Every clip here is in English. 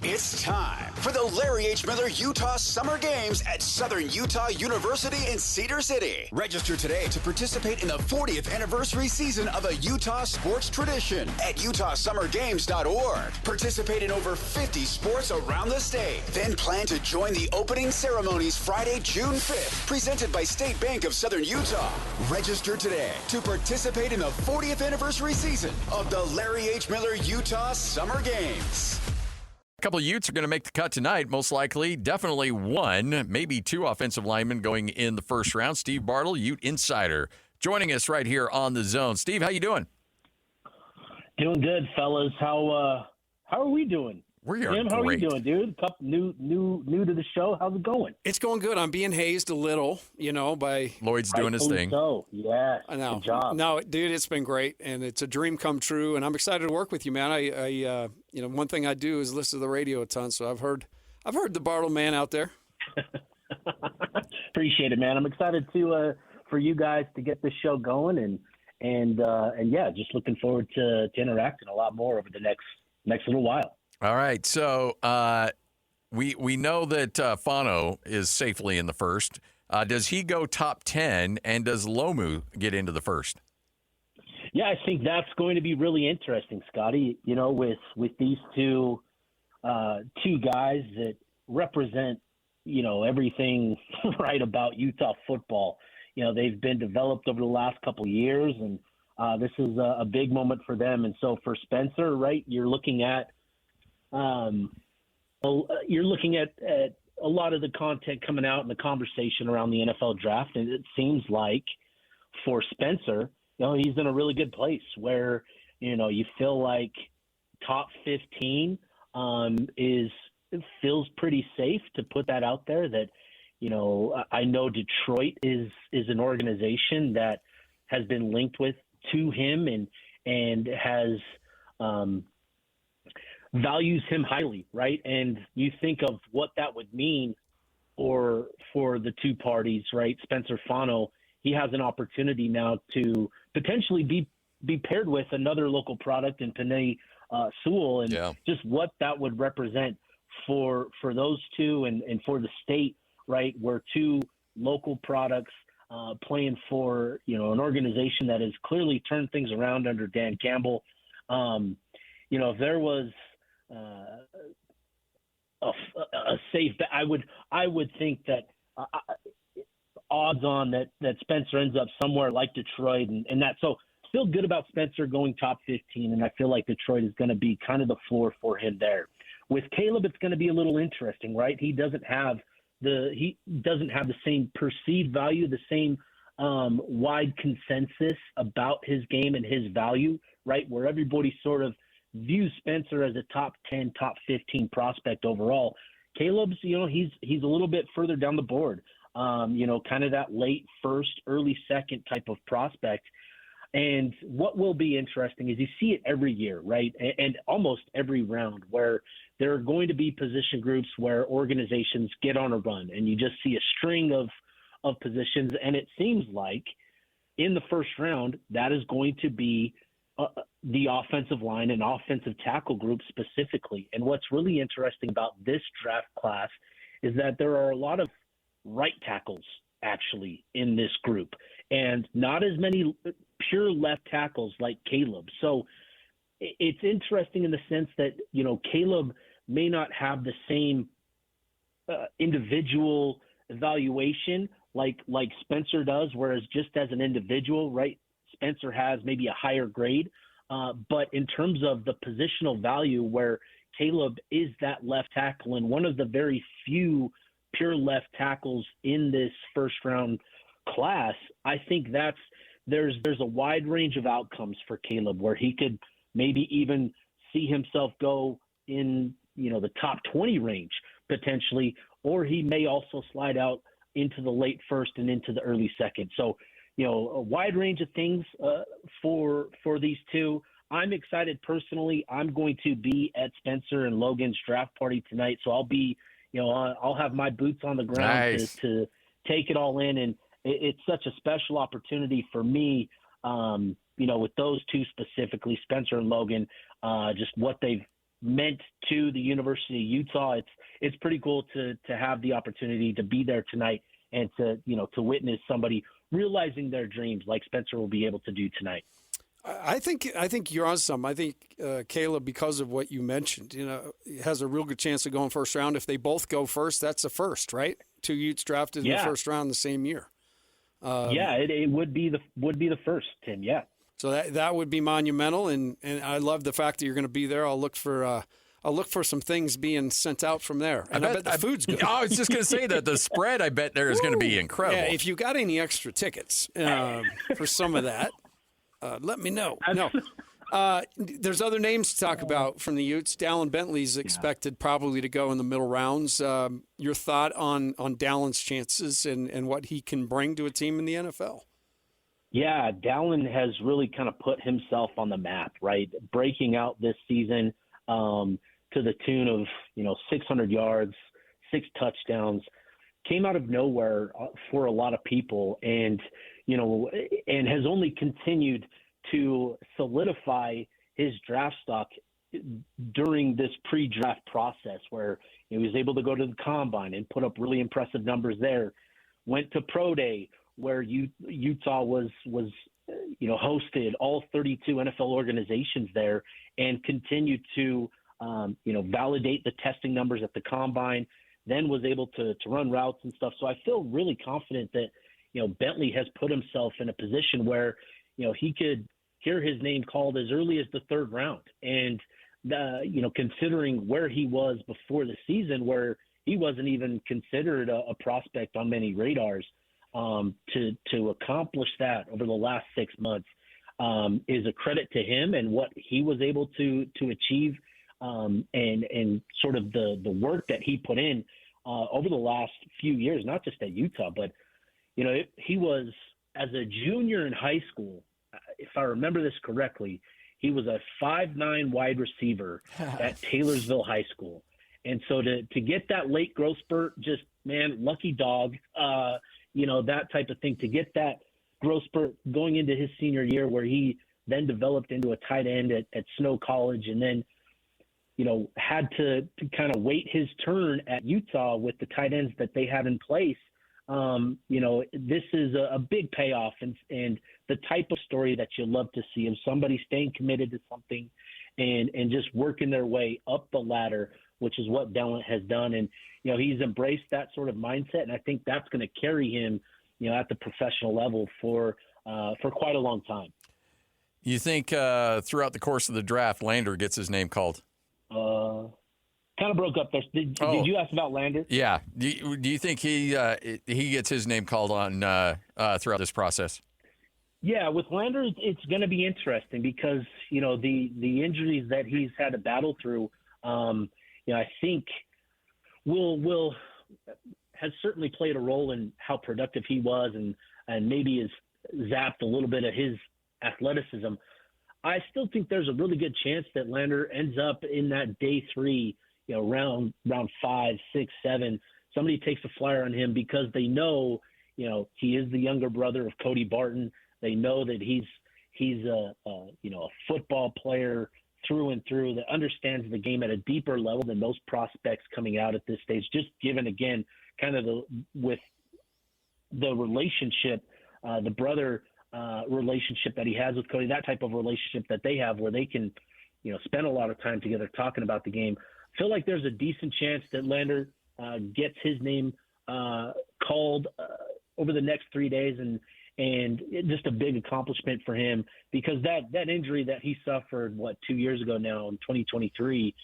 It's time for the Larry H. Miller Utah Summer Games at Southern Utah University in Cedar City. Register today to participate in the 40th anniversary season of a Utah sports tradition at utahsummergames.org. Participate in over 50 sports around the state. Then plan to join the opening ceremonies Friday, June 5th, presented by State Bank of Southern Utah. Register today to participate in the 40th anniversary season of the Larry H. Miller Utah Summer Games. A couple of Utes are going to make the cut tonight, most likely. Definitely one, maybe two offensive linemen going in the first round. Steve Bartle, Ute Insider, joining us right here on The Zone. Steve, how you doing? Doing good, fellas. How are we doing? We are Jim, great. how are you doing, dude? New to the show. How's it going? It's going good. I'm being hazed a little, by Lloyd's doing his thing. So, yes. I know. Good job. No, dude, it's been great, and it's a dream come true. And I'm excited to work with you, man. I one thing I do is listen to the radio a ton. So I've heard the Bartle man out there. Appreciate it, man. I'm excited to for you guys to get this show going, and yeah, just looking forward to interacting a lot more over the next little while. All right, so we know that Fano is safely in the first. Does he go top 10, and does Lomu get into the first? Yeah, I think that's going to be really interesting, Scotty. With these two guys that represent, everything right about Utah football. They've been developed over the last couple of years, and this is a big moment for them. And so for Spencer, right, you're looking at a lot of the content coming out in the conversation around the NFL draft, and it seems like for Spencer, he's in a really good place where you feel like top 15 feels pretty safe to put that out there. That I know Detroit is an organization that has been linked to him and has values him highly, right? And you think of what that would mean for the two parties, right? Spencer Fano, he has an opportunity now to potentially be paired with another local product in Panay Sewell, and just what that would represent for those two and for the state, right? Where two local products playing for an organization that has clearly turned things around under Dan Campbell. If there was a safe bet, I would think that odds on that Spencer ends up somewhere like Detroit and that. So feel good about Spencer going top 15, and I feel like Detroit is going to be kind of the floor for him there. With Caleb, it's going to be a little interesting, right? He doesn't have the same perceived value, the same wide consensus about his game and his value, right? Where everybody sort of views Spencer as a top 10, top 15 prospect overall. Caleb's, he's a little bit further down the board, kind of that late first, early second type of prospect. And what will be interesting is you see it every year, right? And almost every round where there are going to be position groups where organizations get on a run, and you just see a string of positions. And it seems like in the first round, that is going to be the offensive line and offensive tackle group specifically. And what's really interesting about this draft class is that there are a lot of right tackles actually in this group, and not as many pure left tackles like Caleb. So it's interesting in the sense that, Caleb may not have the same individual evaluation like Spencer does, whereas just as an individual, right, Spencer has maybe a higher grade. But in terms of the positional value, where Caleb is that left tackle and one of the very few pure left tackles in this first round class, I think there's a wide range of outcomes for Caleb where he could maybe even see himself go in, the top 20 range potentially, or he may also slide out into the late first and into the early second. So, a wide range of things for these two. I'm excited personally. I'm going to be at Spencer and Logan's draft party tonight, so I'll be, I'll have my boots on the ground to take it all in, and it's such a special opportunity for me. With those two specifically, Spencer and Logan, just what they've meant to the University of Utah. It's pretty cool to have the opportunity to be there tonight and to witness somebody realizing their dreams like Spencer will be able to do tonight. I think you're on something. I think Caleb, because of what you mentioned, has a real good chance of going first round. If they both go first, that's a first, right? 2 Utes drafted in the first round the same year. It would be the first, Tim. Yeah. So that would be monumental, and I love the fact that you're going to be there. I'll look for some things being sent out from there. And I bet the food's good. I was just going to say that the spread, I bet there is going to be incredible. Yeah, if you got any extra tickets for some of that, let me know. No. There's other names to talk about from the Utes. Dallin Bentley's expected probably to go in the middle rounds. Your thought on Dallin's chances and what he can bring to a team in the NFL? Yeah, Dallin has really kind of put himself on the map, right? Breaking out this season to the tune of 600 yards, 6 touchdowns, came out of nowhere for a lot of people, and has only continued to solidify his draft stock during this pre-draft process, where he was able to go to the combine and put up really impressive numbers there. Went to Pro Day, where Utah was hosted all 32 NFL organizations there, and continued to validate the testing numbers at the combine. Then was able to run routes and stuff. So I feel really confident that Bentley has put himself in a position where he could hear his name called as early as the 3rd round. And considering where he was before the season, where he wasn't even considered a prospect on many radars, to accomplish that over the last 6 months is a credit to him and what he was able to achieve, and sort of the work that he put in over the last few years, not just at Utah, but he was, as a junior in high school, if I remember this correctly, he was a 5'9" wide receiver at Taylorsville High School. And so to get that late growth spurt, just, man, lucky dog, that type of thing, to get that growth spurt going into his senior year, where he then developed into a tight end at Snow College, and then, had to kind of wait his turn at Utah with the tight ends that they had in place. This is a big payoff and the type of story that you love to see, of somebody staying committed to something and just working their way up the ladder, which is what Dallin has done. And, he's embraced that sort of mindset. And I think that's going to carry him, at the professional level for quite a long time. You think throughout the course of the draft, Lander gets his name called? Kind of broke up there. Did you ask about Lander? Yeah. Do you think he gets his name called on throughout this process? Yeah, with Lander, it's going to be interesting because the injuries that he's had to battle through. I think will has certainly played a role in how productive he was, and maybe has zapped a little bit of his athleticism. I still think there's a really good chance that Lander ends up in that day 3, round 5, 6, 7. Somebody takes a flyer on him because they know, he is the younger brother of Cody Barton. They know that he's a football player through and through, that understands the game at a deeper level than most prospects coming out at this stage, just given, again, kind of with the relationship, the brother relationship that he has with Cody, that type of relationship that they have, where they can, spend a lot of time together talking about the game. I feel like there's a decent chance that Lander gets his name called over the next 3 days, and just a big accomplishment for him, because that injury that he suffered 2 years ago now in 2023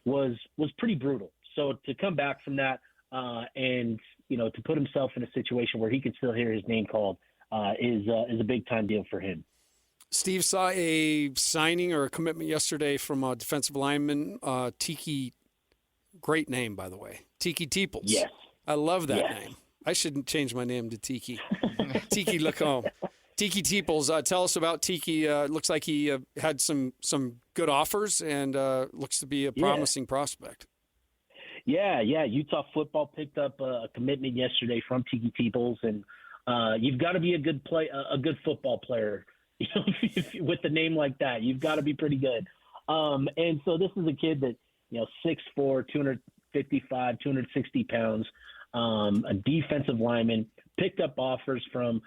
was pretty brutal. So to come back from that and to put himself in a situation where he can still hear his name called is a big time deal for him. Steve, saw a signing or a commitment yesterday from a defensive lineman, Tiki. Great name, by the way, Tiki Teeples. Yes, I love that name. I shouldn't change my name to Tiki. Tiki Lacombe. Tiki Teeples. Tell us about Tiki. Looks like he had some good offers and looks to be a promising prospect. Yeah. Utah football picked up a commitment yesterday from Tiki Teeples, and you've got to be a good football player. With the name like that, you've got to be pretty good. And so this is a kid that, 6'4", 255, 260 pounds, a defensive lineman, picked up offers from,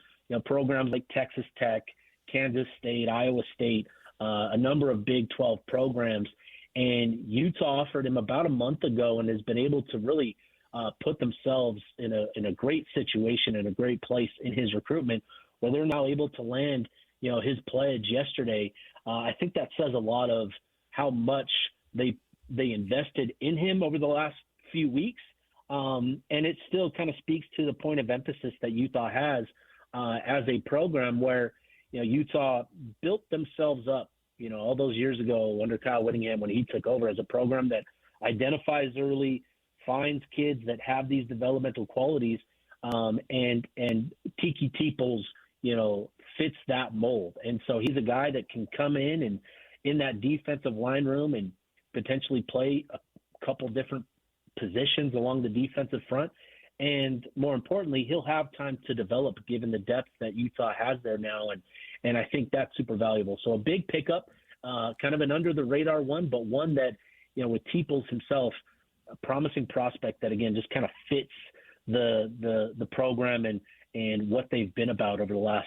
programs like Texas Tech, Kansas State, Iowa State, a number of Big 12 programs. And Utah offered him about a month ago and has been able to really put themselves in a great situation, in a great place in his recruitment, where they're now able to land, his pledge yesterday. I think that says a lot of how much they invested in him over the last few weeks. And it still kind of speaks to the point of emphasis that Utah has as a program where, Utah built themselves up, all those years ago under Kyle Whittingham when he took over, as a program that identifies early, finds kids that have these developmental qualities, and Tiki Teeples, fits that mold. And so he's a guy that can come in that defensive line room and potentially play a couple different positions along the defensive front. And more importantly, he'll have time to develop given the depth that Utah has there now. And I think that's super valuable. So a big pickup, kind of an under the radar one, but one that, with Teeples himself, a promising prospect that, again, just kind of fits the program and what they've been about over the last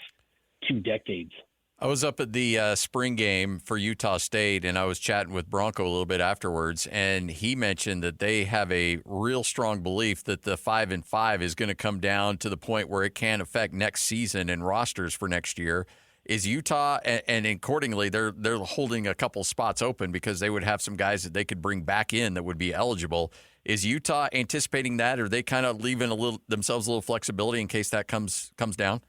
2 decades. I was up at the spring game for Utah State, and I was chatting with Bronco a little bit afterwards, and he mentioned that they have a real strong belief that the 5-5 is going to come down to the point where it can affect next season and rosters for next year. Is Utah, and accordingly, they're holding a couple spots open because they would have some guys that they could bring back in that would be eligible. Is Utah anticipating that, or are they kind of leaving themselves a little flexibility in case that comes down?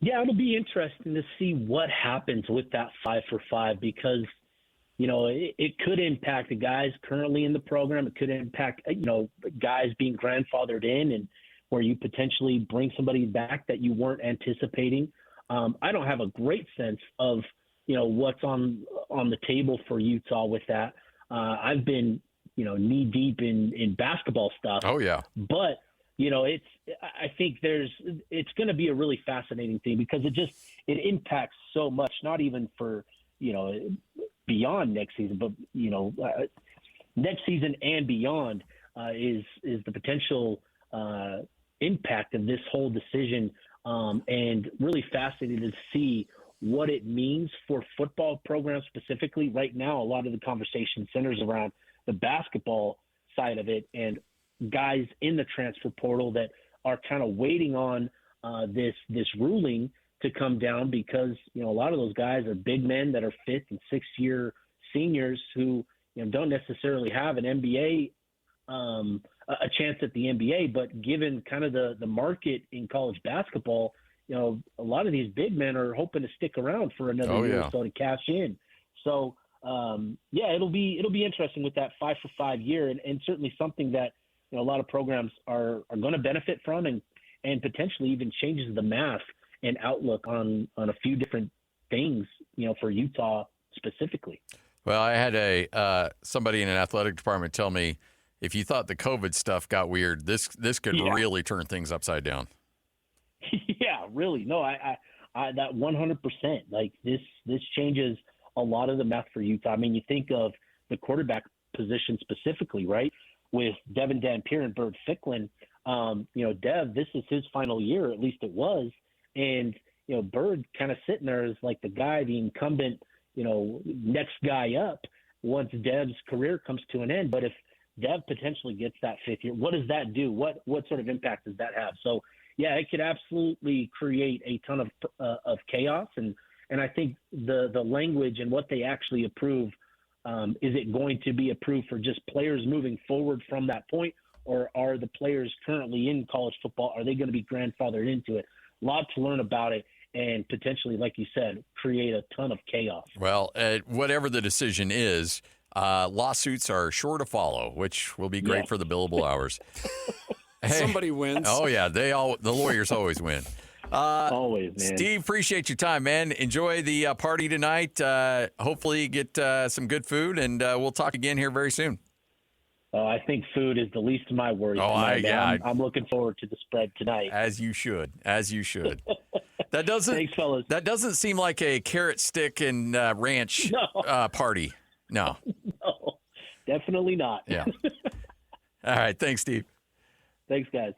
Yeah, it'll be interesting to see what happens with that 5-for-5 because, it could impact the guys currently in the program. It could impact, guys being grandfathered in and where you potentially bring somebody back that you weren't anticipating. I don't have a great sense of, what's on the table for Utah with that. I've been, knee deep in basketball stuff. Oh, yeah. But, I think it's going to be a really fascinating thing because it impacts so much, not even for, beyond next season, but, next season and beyond is the potential impact of this whole decision. And really fascinated to see what it means for football programs specifically. Right now, a lot of the conversation centers around the basketball side of it and guys in the transfer portal that are kind of waiting on this ruling to come down because, a lot of those guys are big men that are 5th and 6th year seniors who, don't necessarily have an NBA a chance at the NBA, but given kind of the market in college basketball, a lot of these big men are hoping to stick around for another year or so to cash in. So, it'll be interesting with that 5-for-5 year and certainly something that, a lot of programs are going to benefit from and potentially even changes the math and outlook on a few different things, for Utah specifically. Well, I had somebody in an athletic department tell me, if you thought the COVID stuff got weird, this could really turn things upside down. Yeah, really. No, I that 100%. Like this changes a lot of the math for Utah. I mean, you think of the quarterback position specifically, right? With Devin Dampier and Bird Ficklin. Dev, this is his final year, at least it was. And, Bird kind of sitting there as like the guy, the incumbent, next guy up once Dev's career comes to an end. But if Dev potentially gets that 5th year, what does that do? What sort of impact does that have? So, yeah, it could absolutely create a ton of chaos. And I think the language and what they actually approve, is it going to be approved for just players moving forward from that point, or are the players currently in college football, are they going to be grandfathered into it? A lot to learn about it and potentially, like you said, create a ton of chaos. Well, whatever the decision is, lawsuits are sure to follow, which will be great for the billable hours. Hey. Somebody wins. Oh, yeah. The lawyers always win. Always, man. Steve, appreciate your time, man. Enjoy the party tonight. Hopefully you get some good food, and we'll talk again here very soon. Oh, I think food is the least of my worries. I'm looking forward to the spread tonight. As you should. That doesn't. Thanks, fellas. That doesn't seem like a carrot stick and ranch party. No. No, definitely not. Yeah. All right. Thanks, Steve. Thanks, guys.